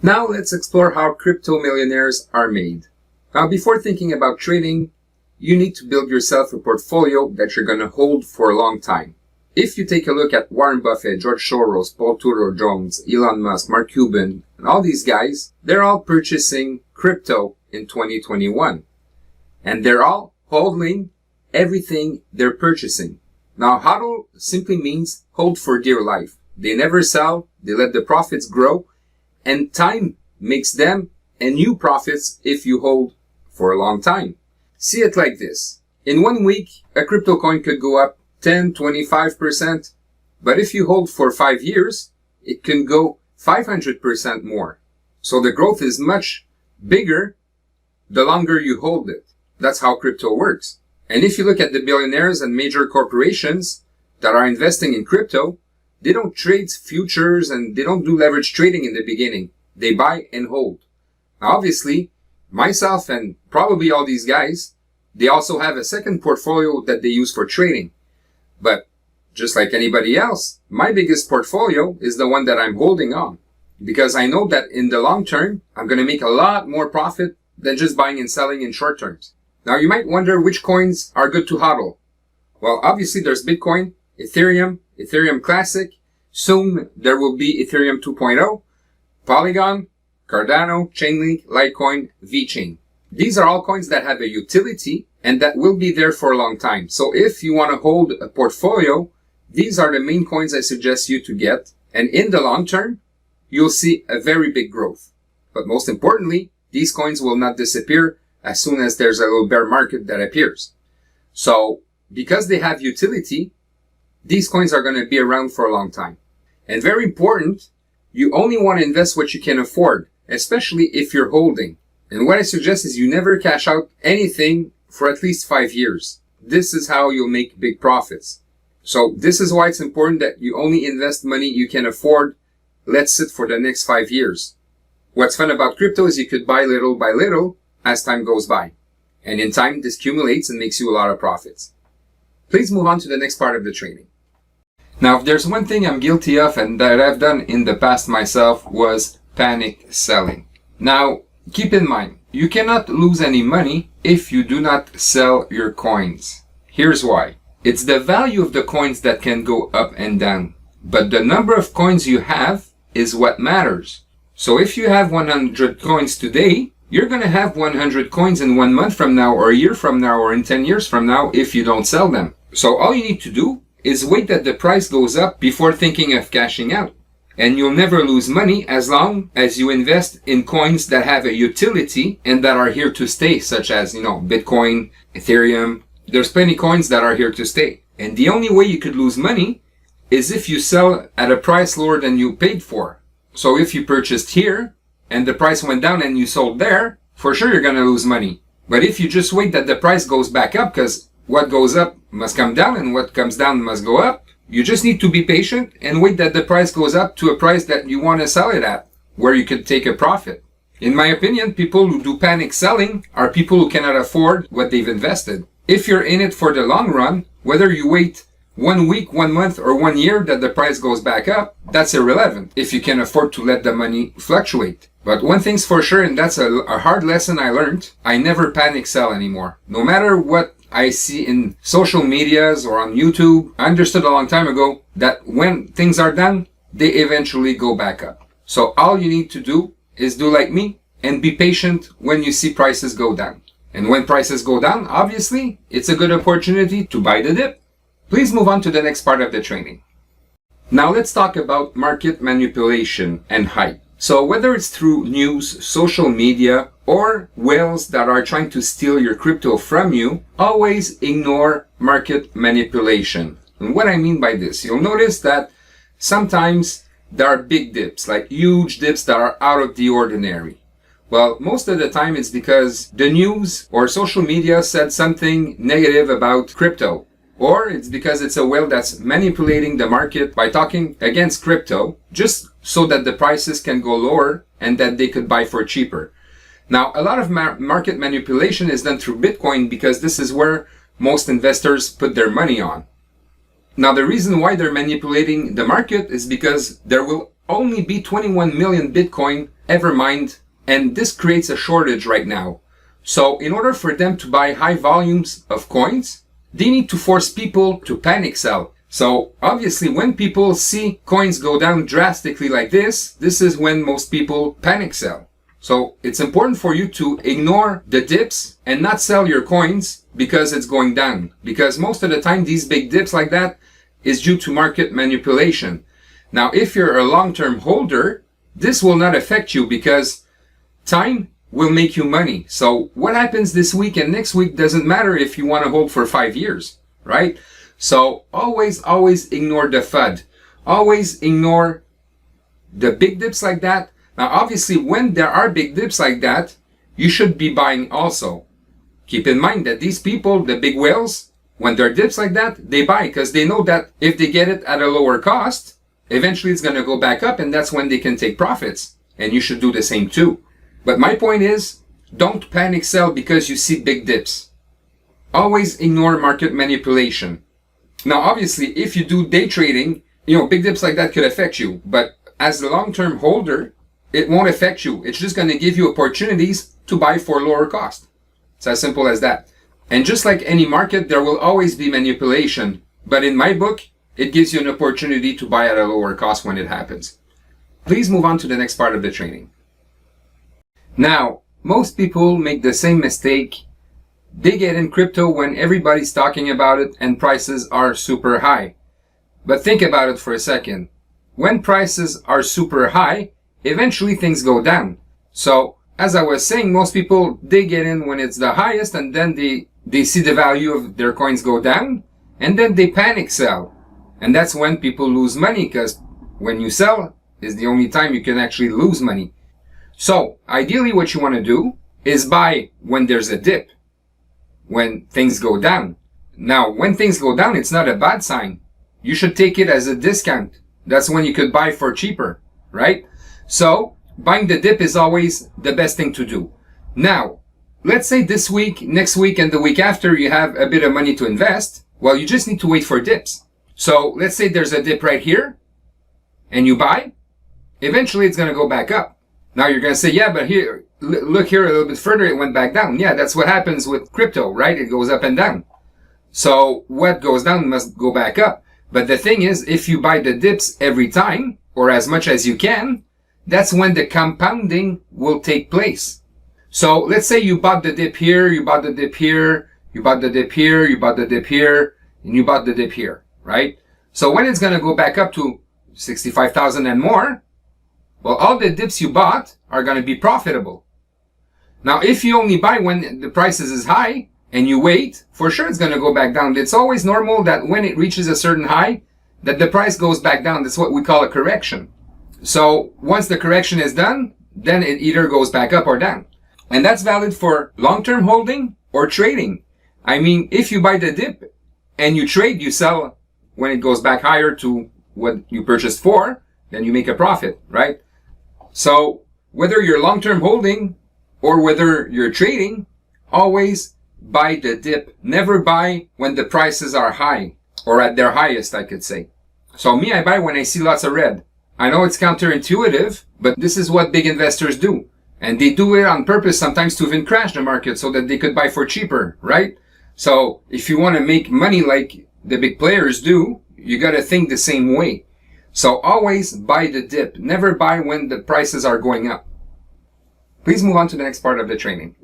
Now let's explore how crypto millionaires are made. Now before thinking about trading, you need to build yourself a portfolio that you're going to hold for a long time. If you take a look at Warren Buffett, George Soros, Paul Tudor Jones, Elon Musk, Mark Cuban, and all these guys, they're all purchasing crypto in 2021. And they're all holding everything they're purchasing. Now HODL simply means hold for dear life. They never sell, they let the profits grow, and time makes them and you profits if you hold for a long time. See it like this. In 1 week, a crypto coin could go up 10, 25%, but if you hold for 5 years, it can go 500% more. So the growth is much bigger the longer you hold it. That's how crypto works. And if you look at the billionaires and major corporations that are investing in crypto, they don't trade futures and they don't do leverage trading in the beginning. They buy and hold. Now, obviously, myself and probably all these guys, they also have a second portfolio that they use for trading. But just like anybody else, my biggest portfolio is the one that I'm holding on. Because I know that in the long term, I'm going to make a lot more profit than just buying and selling in short terms. Now, you might wonder which coins are good to hodl. Well, obviously, there's Bitcoin, Ethereum, Ethereum Classic. Soon, there will be Ethereum 2.0, Polygon, Cardano, Chainlink, Litecoin, VeChain. These are all coins that have a utility and that will be there for a long time. So if you want to hold a portfolio, these are the main coins I suggest you to get. And in the long term, you'll see a very big growth. But most importantly, these coins will not disappear as soon as there's a little bear market that appears. So because they have utility, these coins are going to be around for a long time. And very important, you only want to invest what you can afford, especially if you're holding. And what I suggest is you never cash out anything for at least 5 years. This is how you'll make big profits. So this is why it's important that you only invest money you can afford. Let's sit for the next 5 years. What's fun about crypto is you could buy little by little as time goes by. And in time, this accumulates and makes you a lot of profits. Please move on to the next part of the training. Now, if there's one thing I'm guilty of and that I've done in the past myself was panic selling. Now, keep in mind, you cannot lose any money if you do not sell your coins. Here's why. It's the value of the coins that can go up and down. But the number of coins you have is what matters. So if you have 100 coins today, you're going to have 100 coins in 1 month from now or a year from now or in 10 years from now if you don't sell them. So all you need to do is wait that the price goes up before thinking of cashing out. And you'll never lose money as long as you invest in coins that have a utility and that are here to stay, such as, Bitcoin, Ethereum. There's plenty coins that are here to stay. And the only way you could lose money is if you sell at a price lower than you paid for. So if you purchased here and the price went down and you sold there, for sure you're going to lose money. But if you just wait that the price goes back up, because what goes up must come down and what comes down must go up, you just need to be patient and wait that the price goes up to a price that you want to sell it at, where you could take a profit. In my opinion, people who do panic selling are people who cannot afford what they've invested. If you're in it for the long run, whether you wait 1 week, 1 month, or 1 year that the price goes back up, that's irrelevant if you can afford to let the money fluctuate. But one thing's for sure, and that's a hard lesson I learned, I never panic sell anymore. No matter what I see in social medias or on YouTube, I understood a long time ago that when things are down, they eventually go back up. So all you need to do is do like me and be patient when you see prices go down. And when prices go down, obviously, it's a good opportunity to buy the dip. Please move on to the next part of the training. Now let's talk about market manipulation and hype. So whether it's through news, social media, or whales that are trying to steal your crypto from you, always ignore market manipulation. And what I mean by this, you'll notice that sometimes there are big dips, like huge dips that are out of the ordinary. Well, most of the time it's because the news or social media said something negative about crypto. Or it's because it's a whale that's manipulating the market by talking against crypto just so that the prices can go lower and that they could buy for cheaper. Now, a lot of market manipulation is done through Bitcoin because this is where most investors put their money on. Now, the reason why they're manipulating the market is because there will only be 21 million Bitcoin ever mined, and this creates a shortage right now. So in order for them to buy high volumes of coins, they need to force people to panic sell. So obviously when people see coins go down drastically like this is when most people panic sell. So it's important for you to ignore the dips and not sell your coins because it's going down. Because most of the time these big dips like that is due to market manipulation. Now if you're a long-term holder, this will not affect you because time will make you money. So what happens this week and next week doesn't matter if you want to hold for 5 years, right? So always ignore the FUD. Always ignore the big dips like that. Now obviously when there are big dips like that, you should be buying also. Keep in mind that these people, the big whales, when there are dips like that, they buy because they know that if they get it at a lower cost, eventually it's going to go back up and that's when they can take profits. And you should do the same too. But my point is, don't panic sell because you see big dips. Always ignore market manipulation. Now, obviously, if you do day trading, big dips like that could affect you. But as a long-term holder, it won't affect you. It's just going to give you opportunities to buy for lower cost. It's as simple as that. And just like any market, there will always be manipulation. But in my book, it gives you an opportunity to buy at a lower cost when it happens. Please move on to the next part of the training. Now, most people make the same mistake. They get in crypto when everybody's talking about it and prices are super high. But think about it for a second. When prices are super high, eventually things go down. So, as I was saying, most people, they get in when it's the highest and then they see the value of their coins go down and then they panic sell. And that's when people lose money because when you sell is the only time you can actually lose money. So, ideally what you want to do is buy when there's a dip, when things go down. Now, when things go down, it's not a bad sign. You should take it as a discount. That's when you could buy for cheaper, right? So, buying the dip is always the best thing to do. Now, let's say this week, next week, and the week after you have a bit of money to invest. Well, you just need to wait for dips. So, let's say there's a dip right here, and you buy. Eventually, it's going to go back up. Now you're going to say, yeah, but here, look here a little bit further, it went back down. Yeah, that's what happens with crypto, right? It goes up and down. So what goes down must go back up. But the thing is, if you buy the dips every time, or as much as you can, that's when the compounding will take place. So let's say you bought the dip here, you bought the dip here, you bought the dip here, you bought the dip here, and you bought the dip here, right? So when it's going to go back up to 65,000 and more, well, all the dips you bought are going to be profitable. Now, if you only buy when the price is high and you wait, for sure it's going to go back down. It's always normal that when it reaches a certain high, that the price goes back down. That's what we call a correction. So once the correction is done, then it either goes back up or down. And that's valid for long-term holding or trading. I mean, if you buy the dip and you trade, you sell when it goes back higher to what you purchased for, then you make a profit, right? So whether you're long-term holding or whether you're trading, always buy the dip. Never buy when the prices are high or at their highest, I could say. So me, I buy when I see lots of red. I know it's counterintuitive, but this is what big investors do. And they do it on purpose sometimes to even crash the market so that they could buy for cheaper, right? So if you want to make money like the big players do, you got to think the same way. So always buy the dip. Never buy when the prices are going up. Please move on to the next part of the training.